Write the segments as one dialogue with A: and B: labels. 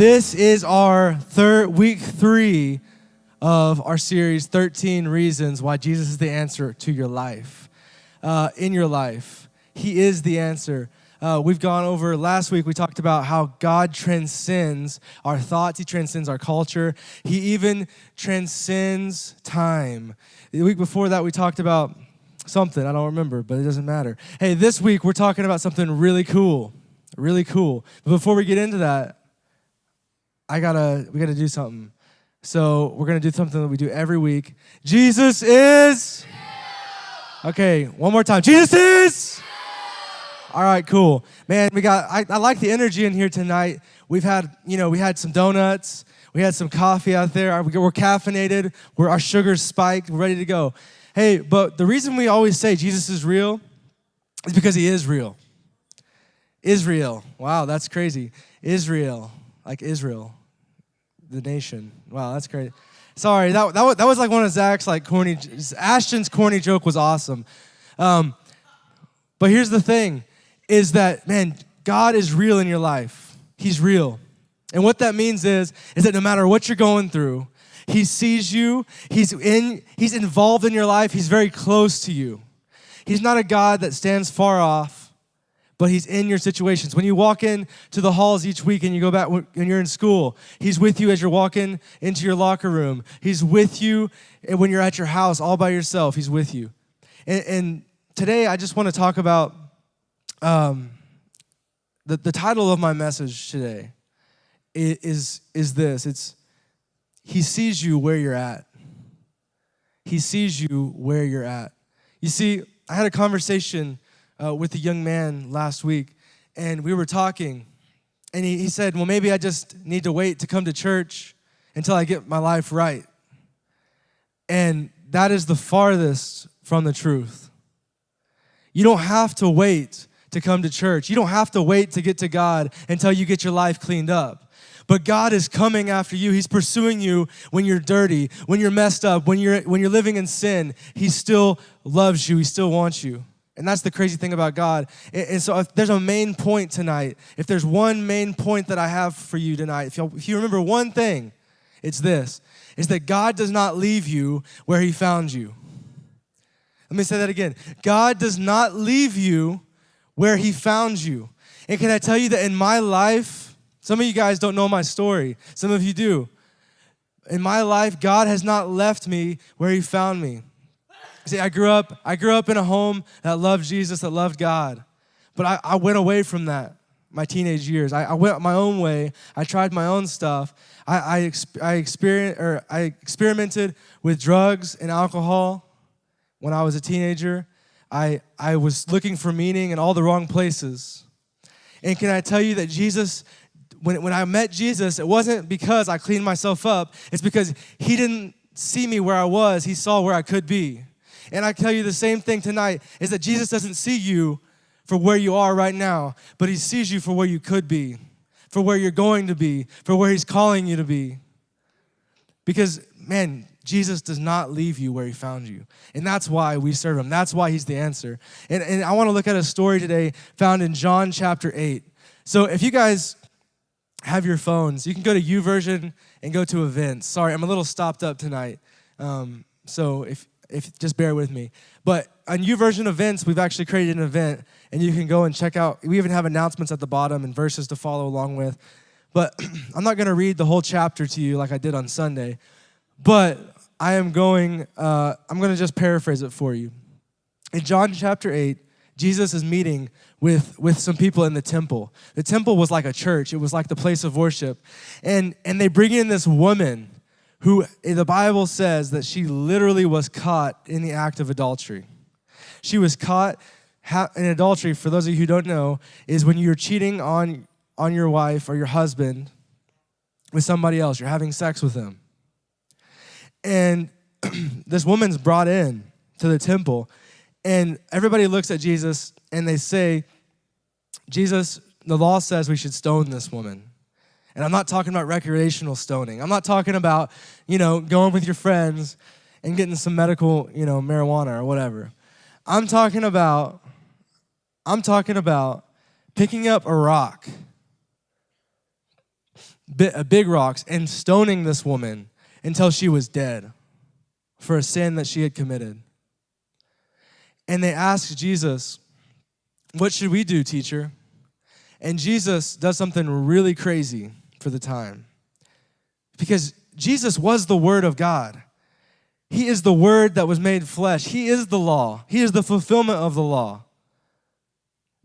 A: This is our week 3 of our series, 13 Reasons Why Jesus is the Answer to Your Life. In your life, He is the answer. We've gone over, last week we talked about how God transcends our thoughts. He transcends our culture. He even transcends time. The week before that we talked about something, I don't remember, but it doesn't matter. Hey, this week we're talking about something really cool. Really cool. But before we get into that, we gotta do something. So we're gonna do something that we do every week. Jesus is. Okay, one more time. Jesus is. All right, cool. Man, I like the energy in here tonight. We had some donuts. We had some coffee out there. We're caffeinated. Our sugar's spiked. We're ready to go. Hey, but the reason we always say Jesus is real is because He is real. Israel. Wow, that's crazy. Israel, like Israel, the nation. Wow, that's crazy. Sorry, that was like one of Zach's Ashton's corny joke was awesome. But here's the thing, is that, man, God is real in your life. He's real. And what that means is that no matter what you're going through, He sees you, He's involved in your life, He's very close to you. He's not a God that stands far off, but He's in your situations. When you walk in to the halls each week and you go back when you're in school, He's with you as you're walking into your locker room. He's with you when you're at your house all by yourself. He's with you. And today I just want to talk about the title of my message today is this. It's He sees you where you're at. He sees you where you're at. You see, I had a conversation with a young man last week, and we were talking, and he said, well, maybe I just need to wait to come to church until I get my life right. And that is the farthest from the truth. You don't have to wait to come to church. You don't have to wait to get to God until you get your life cleaned up. But God is coming after you. He's pursuing you when you're dirty, when you're messed up, when you're living in sin. He still loves you. He still wants you. And that's the crazy thing about God. And so if there's a main point tonight, if there's one main point that I have for you tonight, if you remember one thing, it's this, is that God does not leave you where He found you. Let me say that again. God does not leave you where He found you. And can I tell you that in my life, some of you guys don't know my story. Some of you do. In my life, God has not left me where He found me. See, I grew up in a home that loved Jesus, that loved God. But I went away from that my teenage years. I went my own way. I tried my own stuff. I experimented with drugs and alcohol when I was a teenager. I was looking for meaning in all the wrong places. And can I tell you that Jesus, when I met Jesus, it wasn't because I cleaned myself up. It's because He didn't see me where I was. He saw where I could be. And I tell you the same thing tonight, is that Jesus doesn't see you for where you are right now, but He sees you for where you could be, for where you're going to be, for where He's calling you to be. Because, man, Jesus does not leave you where He found you. And that's why we serve Him. That's why He's the answer. And I want to look at a story today found in John chapter 8. So if you guys have your phones, you can go to YouVersion and go to events. Sorry, I'm a little stopped up tonight. So if just bear with me. But on YouVersion events, we've actually created an event, and you can go and check out. We even have announcements at the bottom and verses to follow along with. But I'm not going to read the whole chapter to you like I did on Sunday. But I'm going to just paraphrase it for you. In John chapter 8, Jesus is meeting with some people in the temple. The temple was like a church. It was like the place of worship. And they bring in this woman who the Bible says that she literally was caught in the act of adultery. She was caught in adultery, for those of you who don't know, is when you're cheating on your wife or your husband with somebody else. You're having sex with them. And this woman's brought in to the temple, and everybody looks at Jesus and they say, Jesus, the law says we should stone this woman. And I'm not talking about recreational stoning. I'm not talking about, going with your friends and getting some medical, marijuana or whatever. I'm talking about picking up a rock big rocks, and stoning this woman until she was dead for a sin that she had committed. And they asked Jesus, "What should we do, teacher?" And Jesus does something really crazy for the time. Because Jesus was the Word of God. He is the Word that was made flesh. He is the law. He is the fulfillment of the law.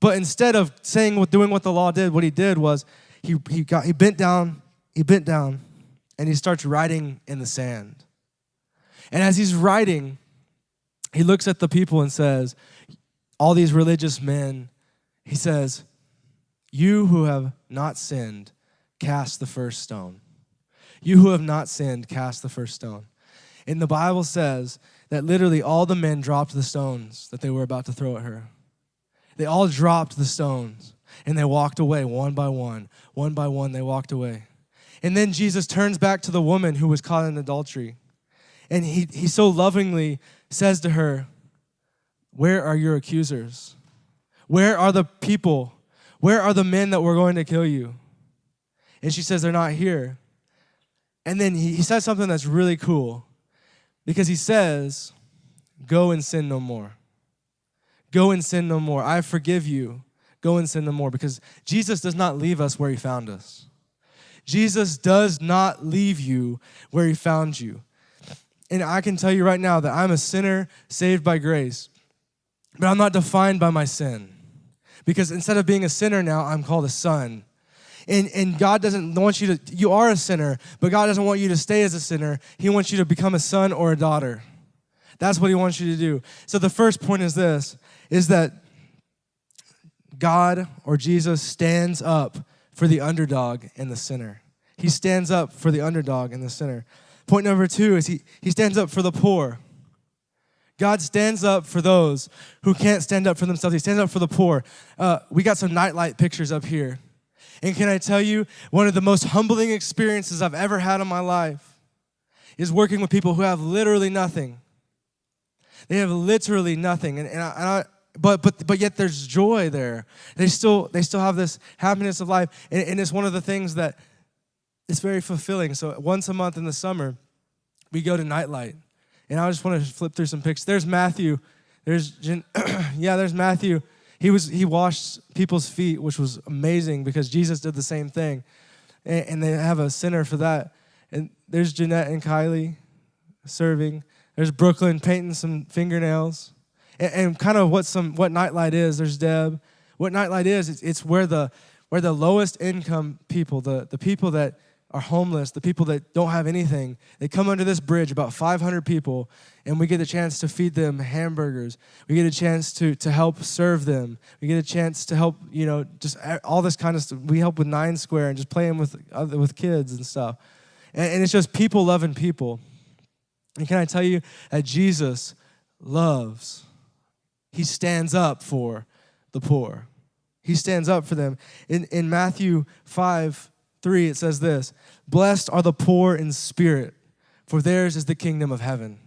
A: But instead of doing what the law did, what he did was he bent down, and he starts writing in the sand. And as he's writing, he looks at the people and says, all these religious men, he says, "You who have not sinned, cast the first stone." You who have not sinned, cast the first stone. And the Bible says that literally all the men dropped the stones that they were about to throw at her. They all dropped the stones, and they walked away one by one. One by one, they walked away. And then Jesus turns back to the woman who was caught in adultery. And he so lovingly says to her, "Where are your accusers? Where are the people? Where are the men that were going to kill you?" And she says, "They're not here." And then he says something that's really cool, because he says, "Go and sin no more. Go and sin no more. I forgive you. Go and sin no more." Because Jesus does not leave us where he found us. Jesus does not leave you where he found you. And I can tell you right now that I'm a sinner saved by grace, but I'm not defined by my sin. Because instead of being a sinner now, I'm called a son. And God doesn't want you are a sinner, but God doesn't want you to stay as a sinner. He wants you to become a son or a daughter. That's what he wants you to do. So the first point is this, is that God or Jesus stands up for the underdog and the sinner. He stands up for the underdog and the sinner. Point number 2 is he stands up for the poor. God stands up for those who can't stand up for themselves. He stands up for the poor. We got some nightlight pictures up here. And can I tell you, one of the most humbling experiences I've ever had in my life is working with people who have literally nothing. They have literally nothing, but yet there's joy there. They still have this happiness of life, and it's one of the things that it's very fulfilling. So once a month in the summer, we go to Nightlight, and I just want to flip through some pictures. There's Matthew. There's Matthew. He washed people's feet, which was amazing because Jesus did the same thing, and they have a center for that. And there's Jeanette and Kylie serving. There's Brooklyn painting some fingernails, and kind of what Nightlight is. There's Deb. What Nightlight is, it's where the lowest income people, the people that are homeless, the people that don't have anything, they come under this bridge, about 500 people, and we get a chance to feed them hamburgers. We get a chance to help serve them. We get a chance to help, just all this kind of stuff. We help with 9 Square and just playing with kids and stuff. And it's just people loving people. And can I tell you that Jesus loves, he stands up for the poor. He stands up for them. In Matthew 5:3, it says this, "Blessed are the poor in spirit, for theirs is the kingdom of heaven."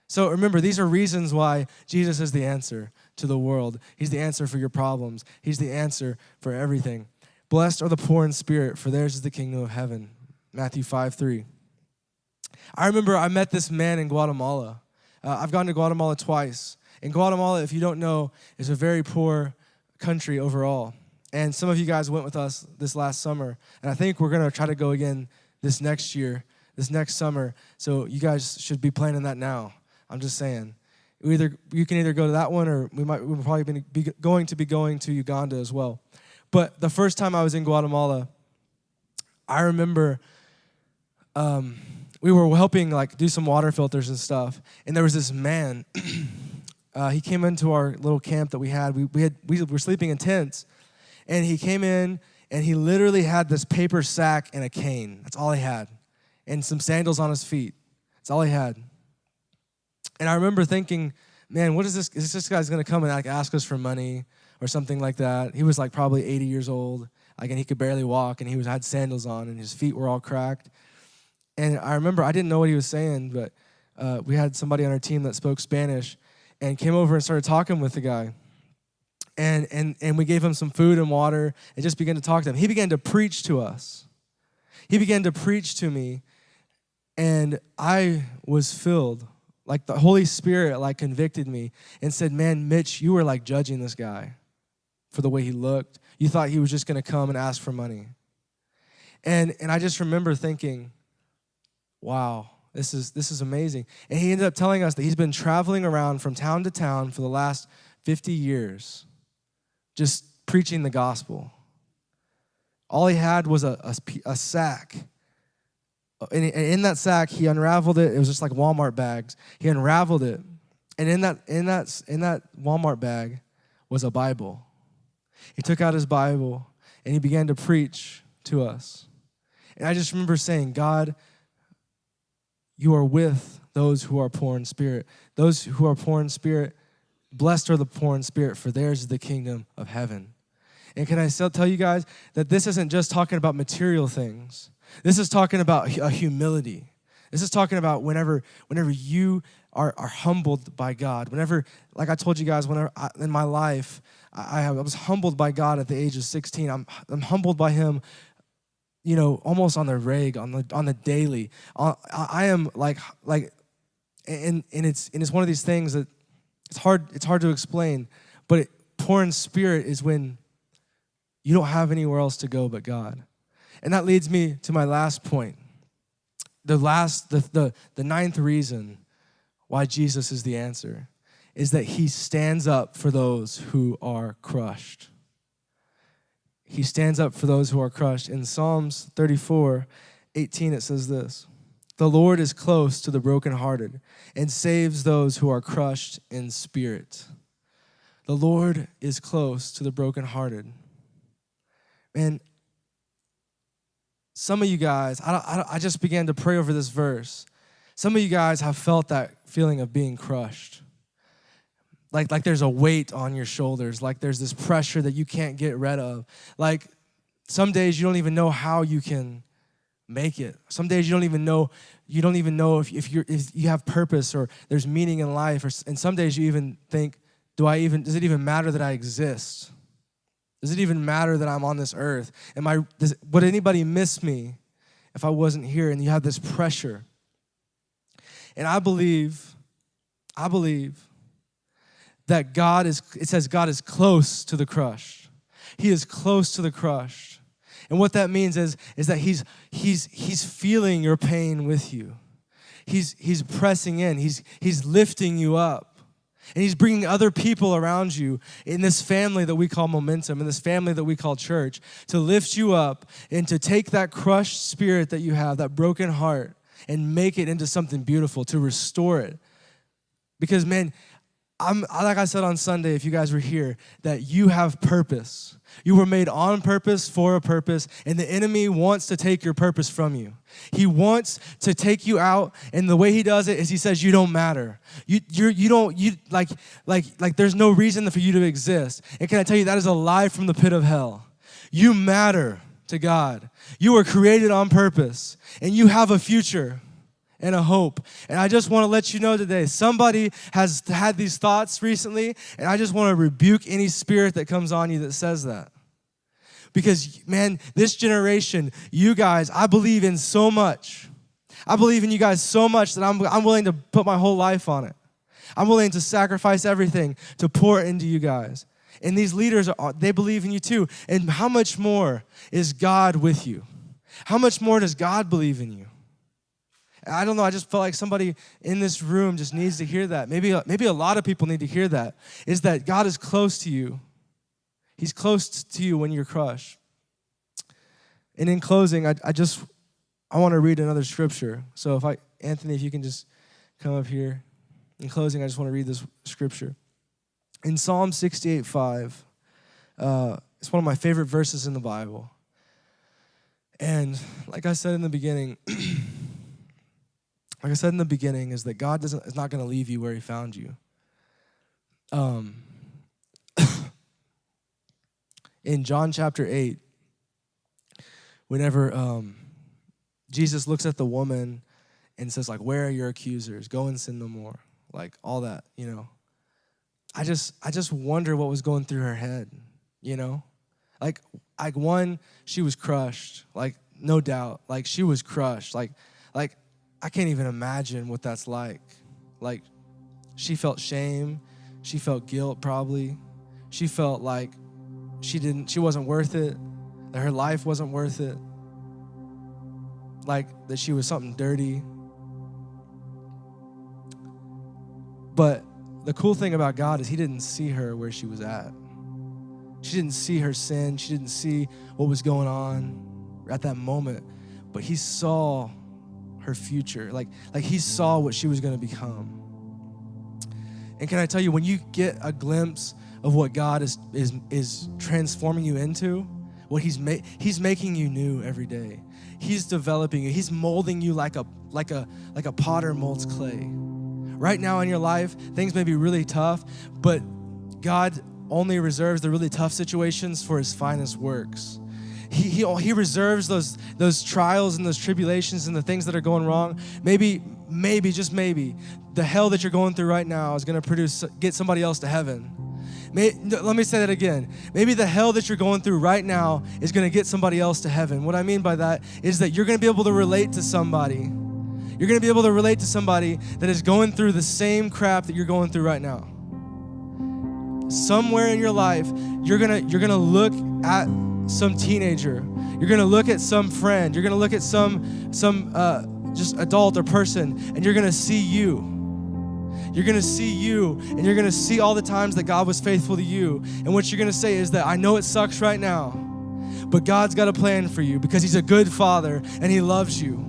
A: So remember, these are reasons why Jesus is the answer to the world. He's the answer for your problems. He's the answer for everything. Blessed are the poor in spirit, for theirs is the kingdom of heaven. Matthew 5:3. I remember I met this man in Guatemala. I've gone to Guatemala twice. And Guatemala, if you don't know, is a very poor country overall. And some of you guys went with us this last summer. And I think we're going to try to go again this next next summer. So you guys should be planning that now. I'm just saying. You can either go to that one, or we'll probably be going to Uganda as well. But the first time I was in Guatemala, I remember we were helping do some water filters and stuff. And there was this man. He came into our little camp that we had. We were sleeping in tents. And he came in, and he literally had this paper sack and a cane. That's all he had. And some sandals on his feet. That's all he had. And I remember thinking, man, what is this? Is this guy's going to come and ask us for money or something like that? He was probably 80 years old. And he could barely walk, and he had sandals on, and his feet were all cracked. And I remember I didn't know what he was saying, but we had somebody on our team that spoke Spanish and came over and started talking with the guy. And we gave him some food and water and just began to talk to him. He began to preach to us. He began to preach to me, and I was filled. Like the Holy Spirit like convicted me and said, man, Mitch, you were like judging this guy for the way he looked. You thought he was just going to come and ask for money. And I just remember thinking, wow, this is amazing. And he ended up telling us that he's been traveling around from town to town for the last 50 years, just preaching the gospel. All he had was a sack. And in that sack, he unraveled it. It was just like Walmart bags. He unraveled it. And in that Walmart bag was a Bible. He took out his Bible and he began to preach to us. And I just remember saying, God, you are with those who are poor in spirit. Those who are poor in spirit, blessed are the poor in spirit, for theirs is the kingdom of heaven. And can I still tell you guys that this isn't just talking about material things. This is talking about a humility. This is talking about whenever you are humbled by God. Whenever, like I told you guys, in my life, I was humbled by God at the age of 16. I'm humbled by Him, almost on the reg, on the daily. I am and it's one of these things that it's hard to explain. But poor in spirit is when you don't have anywhere else to go but God. And that leads me to my last point. The ninth reason why Jesus is the answer is that He stands up for those who are crushed. He stands up for those who are crushed. In Psalms 34:18, it says this: the Lord is close to the brokenhearted and saves those who are crushed in spirit. The Lord is close to the brokenhearted. Man, some of you guys, I just began to pray over this verse. Some of you guys have felt that feeling of being crushed. Like there's a weight on your shoulders. Like there's this pressure that you can't get rid of. Like some days you don't even know how you can make it. Some days you don't even know if you have purpose or there's meaning in life. And some days you even think, does it even matter that I exist? Does it even matter that I'm on this earth? Would anybody miss me if I wasn't here? And you have this pressure. And I believe that it says God is close to the crushed. He is close to the crushed. And what that means is that he's feeling your pain with you. He's pressing in. He's lifting you up. And He's bringing other people around you in this family that we call Momentum, in this family that we call church, to lift you up and to take that crushed spirit that you have, that broken heart, and make it into something beautiful, to restore it. Because, man, like I said on Sunday, if you guys were here, that you have purpose. You were made on purpose for a purpose, and the enemy wants to take your purpose from you. He wants to take you out, and the way he does it is he says you don't matter. There's no reason for you to exist. And can I tell you, that is a lie from the pit of hell. You matter to God. You were created on purpose, and you have a future and a hope. And I just want to let you know today, somebody has had these thoughts recently, and I just want to rebuke any spirit that comes on you that says that. Because, man, this generation, you guys, I believe in so much. I believe in you guys so much that I'm willing to put my whole life on it. I'm willing to sacrifice everything to pour into you guys. And these leaders, they believe in you too. And how much more is God with you? How much more does God believe in you? I don't know, I just felt like somebody in this room just needs to hear that. Maybe a lot of people need to hear that, is that God is close to you. He's close to you when you're crushed. And in closing, I want to read another scripture. So Anthony, if you can just come up here. In closing, I just want to read this scripture. In Psalm 68:5, it's one of my favorite verses in the Bible. And like I said in the beginning, is that God is not going to leave you where He found you. In John chapter 8, whenever Jesus looks at the woman and says, like, where are your accusers? Go and sin no more. Like, all that, I just wonder what was going through her head, Like one, she was crushed. Like, no doubt, like she was crushed. Like I can't even imagine what that's like. Like she felt shame. She felt guilt probably. She felt like she wasn't worth it, that her life wasn't worth it, like that she was something dirty. But the cool thing about God is he didn't see her where she was at. She didn't see her sin. She didn't see what was going on at that moment. But he saw her future. Like he saw what she was going to become. And can I tell you, when you get a glimpse of what God is transforming you into, what he's making you new every day. He's developing you. He's molding you like a potter molds clay. Right now in your life, things may be really tough, but God only reserves the really tough situations for his finest works. He reserves those trials and those tribulations and the things that are going wrong. Maybe, just maybe, the hell that you're going through right now is going to get somebody else to heaven. Let me say that again. Maybe the hell that you're going through right now is going to get somebody else to heaven. What I mean by that is that you're going to be able to relate to somebody. You're going to be able to relate to somebody that is going through the same crap that you're going through right now. Somewhere in your life, you're gonna look at some teenager. You're gonna look at some friend. You're gonna look at some just adult or person, and you're gonna see you. You're gonna see you, and you're gonna see all the times that God was faithful to you. And what you're gonna say is that I know it sucks right now, but God's got a plan for you because he's a good father and he loves you.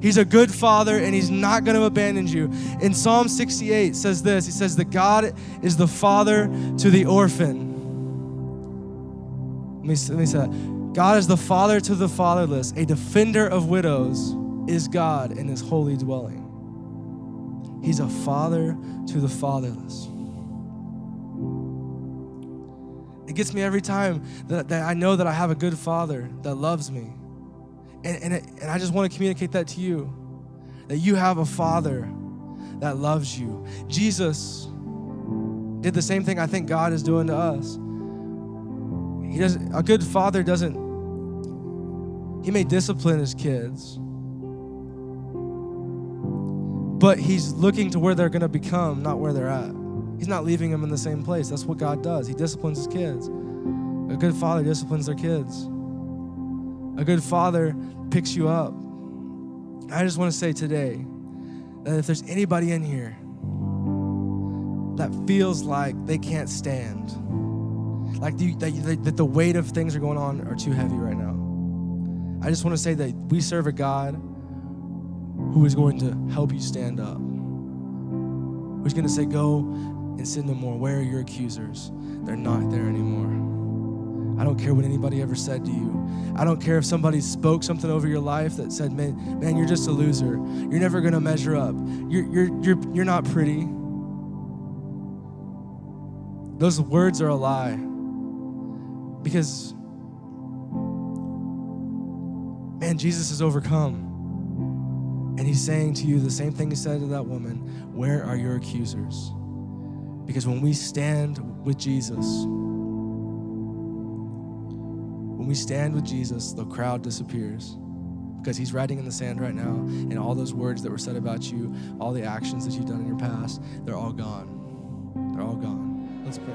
A: He's a good father and he's not going to abandon you. In Psalm 68 says this, he says that God is the father to the orphan. Let me say that. God is the father to the fatherless. A defender of widows is God in his holy dwelling. He's a father to the fatherless. It gets me every time that I know that I have a good father that loves me. And I just want to communicate that to you, that you have a father that loves you. Jesus did the same thing I think God is doing to us. A good father he may discipline his kids, but he's looking to where they're going to become, not where they're at. He's not leaving them in the same place. That's what God does. He disciplines his kids. A good father disciplines their kids. A good father picks you up. I just want to say today that if there's anybody in here that feels like they can't stand, like that the weight of things are going on are too heavy right now, I just want to say that we serve a God who is going to help you stand up. Who's going to say, go and sin no more. Where are your accusers? They're not there anymore. I don't care what anybody ever said to you. I don't care if somebody spoke something over your life that said, man, you're just a loser. You're never gonna measure up. You're not pretty. Those words are a lie. Because, man, Jesus has overcome. And he's saying to you the same thing he said to that woman, where are your accusers? Because when we stand with Jesus, the crowd disappears because he's writing in the sand right now, and all those words that were said about you, all the actions that you've done in your past, they're all gone. They're all gone. Let's pray.